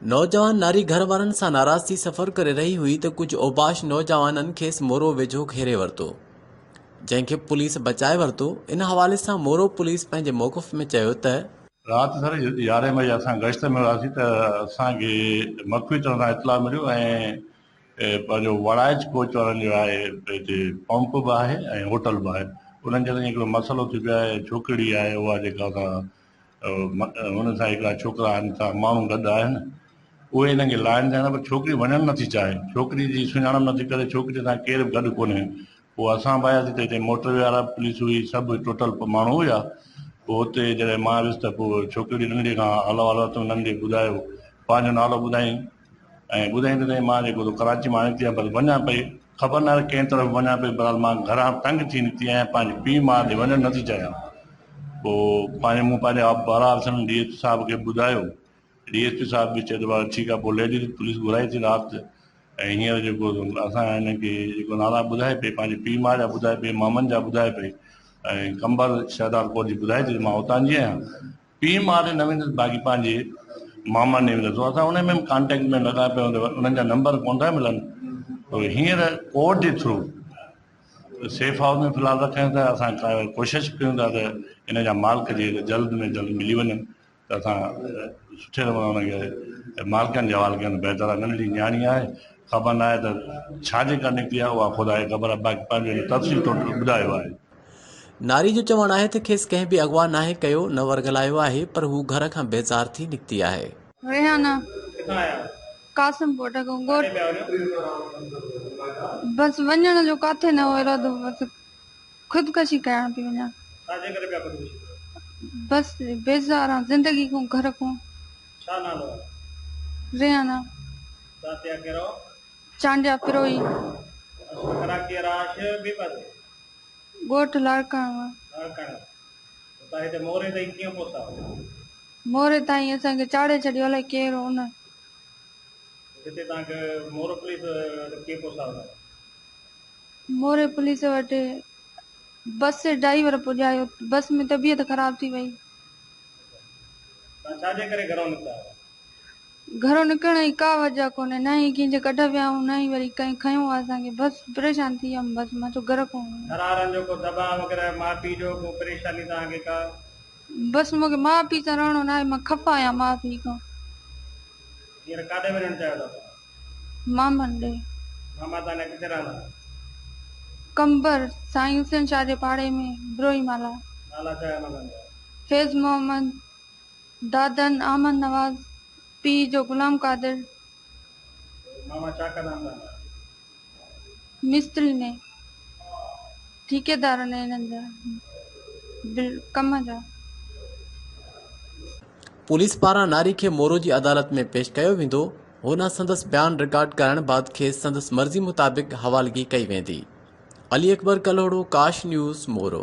नौजवान नारी घर वारनि सां नाराज़ थी सफ़र करे रही हुई तो कुछ ओबाश नौजवाननि खेसि मोरो वेझो घेरे वरितो, जंहिंखे पुलिस बचाए वरितो। इन हवाले सां मोरो पुलिस पंहिंजे मौक़िफ़ में चयो त रात सर 11 बजे असां गश्त में हुआसीं त असांखे मखवी तरह सां इतला मिलियो ऐं पंहिंजो वड़ाइच कोच वारनि जो आहे हिते पंप बि आहे ऐं होटल बि आहे। उन्हनि जे हिकिड़ो मसइलो थी पियो आहे, छोकिरी आहे उहा जेका हुन सां हिकिड़ा छोकिरा आहिनि सा माण्हू गॾु आहिनि, उहे हिनखे लाइन ॾियनि पर छोकिरी वञणु नथी चाहे, छोकिरी जी सुञाणप नथी करे, छोकिरी सां केरु बि गॾु कोन्हे। पोइ असां बि आयासीं त हिते मोटरवे वारा पुलिस हुई, सभु टोटल माण्हू हुया। पोइ हुते जॾहिं मां वियुसि त पोइ छोकिरी नंढी खां हलो हलो त नंढी ॿुधायो, पंहिंजो नालो ॿुधाईं ऐं ॿुधाईंदे त मां जेको कराची मां निकिती आहियां, पर वञा पई ख़बर न आहे कंहिं तरफ़ वञा पई, बहरहाल मां घरां तंग थी निकिती आहियां, पंहिंजे पीउ माउ ॾे वञणु नथी चाहियां। पोइ मूं पंहिंजे बारा अफ़सरनि DSP साहिब खे ॿुधायो, DSP साहिब बि चए थो भाउ ठीकु आहे। पोइ लेडीज़ पुलिस घुराई थी राति, ऐं हींअर जेको असां हिनखे जेको नाला ॿुधाए पई, पंहिंजे पीउ माउ जा ॿुधाए पई, मामनि जा ॿुधाए पई ऐं कंबर शहदार कोट जी ॿुधाए थी मां हुतां जी आहियां। पीउ माउ ॾे न वेंदुसि, बाक़ी पंहिंजे मामा ॾे वेंदुसि। असां उन में कॉन्टेक्ट में लॻा पिया हूंदा, उन्हनि जा नंबर कोन था मिलनि। पोइ हींअर कोर्ट जे थ्रू सेफ हाउस में फ़िलहाल रखनि था। असां कोशिशि कयूं था त इन जा मालिक जे जल्द में जल्द मिली वञनि त असां सुठे नमूने हुनखे मालिकनि जे हवाले कनि। बहितर आहे, नंढड़ी न्याणी आहे, ख़बर न आहे त छाजे करे निकिती आहे, उहा ख़ुदा खे ख़बर आहे। बाक़ी पंहिंजो तफ़सील टोटल ॿुधायो आहे। नारी जो चवणु आहे त खेसि कंहिं बि अगवा नाहे कयो, न वरगलायो आहे, पर हू घर खां बेज़ार थी निकिती आहे। रेहाना कासम कोट को गोट बस वञण जो काथे न हो इरादो, बस खुदकशी करण पई वञा। बस बेज़ार आहे जिंदगी को, घर को। रेहाना चांडिया पिरोई गोट लाड़काना। मोरे ताईं असांखे चाढ़े छॾियो, अलाए केरु हो न। मोरे पुलिस वटि बस ड्राइवर पुॼायो, बस में तबियत ख़राब थी वई। घरों निकिरण जी का वजह कोन्हे, न ही कंहिंजे कढ वियाऊं, न ही वरी कंहिं खयो आहे असांखे। बस परेशान थी वियमि, बस मां चयो घर को बस मूंखे माउ पीउ सां रहणो न आहे, मां खफ़ा आहियां माउ पीउ खां। मामनि ॾे कंबर साईं हुसैन शाह जे पाड़े में ब्रोई माला। फैज़ मोहम्मद, दादन अहमद नवाज, पीउ जो गुलाम कादिर। मिस्त्री ने ठेकेदार ने हिननि जा कम जा। पुलिस पारां नारी खे मोरो जी अदालत में पेश कयो वेंदो। हुन संदसि बयान रिकॉर्ड करण बाद खेसि संदसि मर्ज़ी मुताबिक़ हवालगी कई वेंदी। अली अकबर कलोड़ो, काश न्यूज़, मोरो।